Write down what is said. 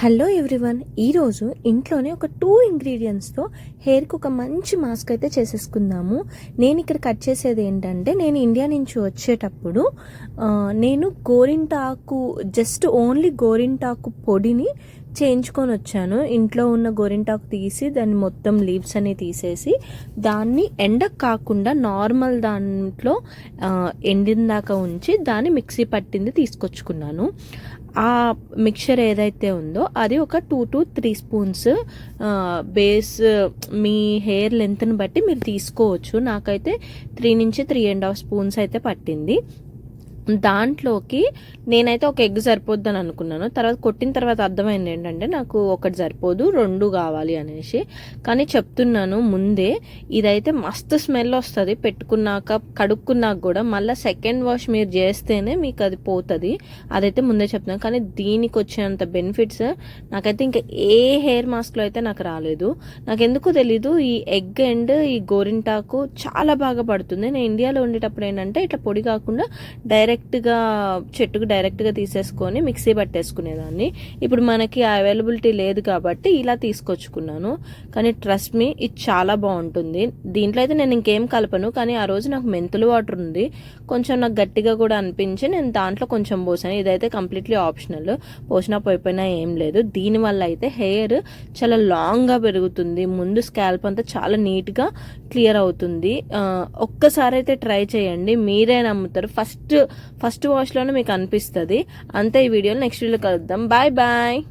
Hello everyone, ఈరోజు ఇంట్లోనే ఒక 2 ఇంగ్రీడియంట్స్తో హెయిర్కి ఒక మంచి మాస్క్ అయితే చేసేసుకుందాము. నేను ఇక్కడ కట్ చేసేది ఏంటంటే, నేను ఇండియా నుంచి వచ్చేటప్పుడు నేను గోరింటాకు జస్ట్ ఓన్లీ గోరింటాకు పొడిని చేయించుకొని వచ్చాను. ఇంట్లో ఉన్న గోరింటాకు తీసి దాన్ని మొత్తం లీవ్స్ అని తీసేసి దాన్ని ఎండకు కాకుండా నార్మల్ దాంట్లో ఎండిన దాకా ఉంచి దాన్ని మిక్సీ పట్టింది తీసుకొచ్చుకున్నాను. ఆ మిక్చర్ ఏదైతే ఉందో అది ఒక 2 to 3 స్పూన్స్ బేస్ మీ హెయిర్ లెంత్ని బట్టి మీరు తీసుకోవచ్చు. నాకైతే 3 నుంచి 3.5 స్పూన్స్ అయితే పట్టింది. దాంట్లోకి నేనైతే ఒక ఎగ్ సరిపోద్దని అనుకున్నాను. తర్వాత కొట్టిన తర్వాత అర్థమైంది ఏంటంటే, నాకు ఒకటి సరిపోదు, 2 కావాలి అనేసి. కానీ చెప్తున్నాను ముందే, ఇదైతే మస్తు స్మెల్ వస్తుంది పెట్టుకున్నాక, కడుక్కున్నాక కూడా. మళ్ళీ సెకండ్ వాష్ మీరు చేస్తేనే మీకు అది పోతుంది, అదైతే ముందే చెప్తున్నాను. కానీ దీనికి వచ్చేంత బెనిఫిట్స్ నాకైతే ఇంకా ఏ హెయిర్ మాస్క్లో అయితే నాకు రాలేదు. నాకు ఎందుకో తెలీదు, ఈ ఎగ్ అండ్ ఈ గోరింటాకు చాలా బాగా పడుతుంది. నేను ఇండియాలో ఉండేటప్పుడు ఏంటంటే, ఇట్లా పొడి కాకుండా డైరెక్ట్గా చెట్టుకు డైరెక్ట్గా తీసేసుకొని మిక్సీ పట్టేసుకునేదాన్ని. ఇప్పుడు మనకి అవైలబిలిటీ లేదు కాబట్టి ఇలా తీసుకొచ్చుకున్నాను. కానీ ట్రస్ట్ మీ, ఇది చాలా బాగుంటుంది. దీంట్లో అయితే నేను ఇంకేం కలపను. కానీ ఆ రోజు నాకు మెంతులు వాటర్ ఉంది, కొంచెం నాకు గట్టిగా కూడా అనిపించి నేను దాంట్లో కొంచెం పోసాను. ఇదైతే కంప్లీట్లీ ఆప్షనల్, పోసినా పోయిపోయినా ఏం లేదు. దీనివల్ల అయితే హెయిర్ చాలా లాంగ్గా పెరుగుతుంది. ముందు స్కాల్ప్ అంతా చాలా నీట్గా క్లియర్ అవుతుంది. ఒక్కసారి అయితే ట్రై చేయండి, మీరే నమ్ముతారు. ఫస్ట్ వాష్లోనే మీకు అనిపిస్తుంది. అంతే. ఈ వీడియోలో నెక్స్ట్ వీడియోలో కలుద్దాం. Bye bye.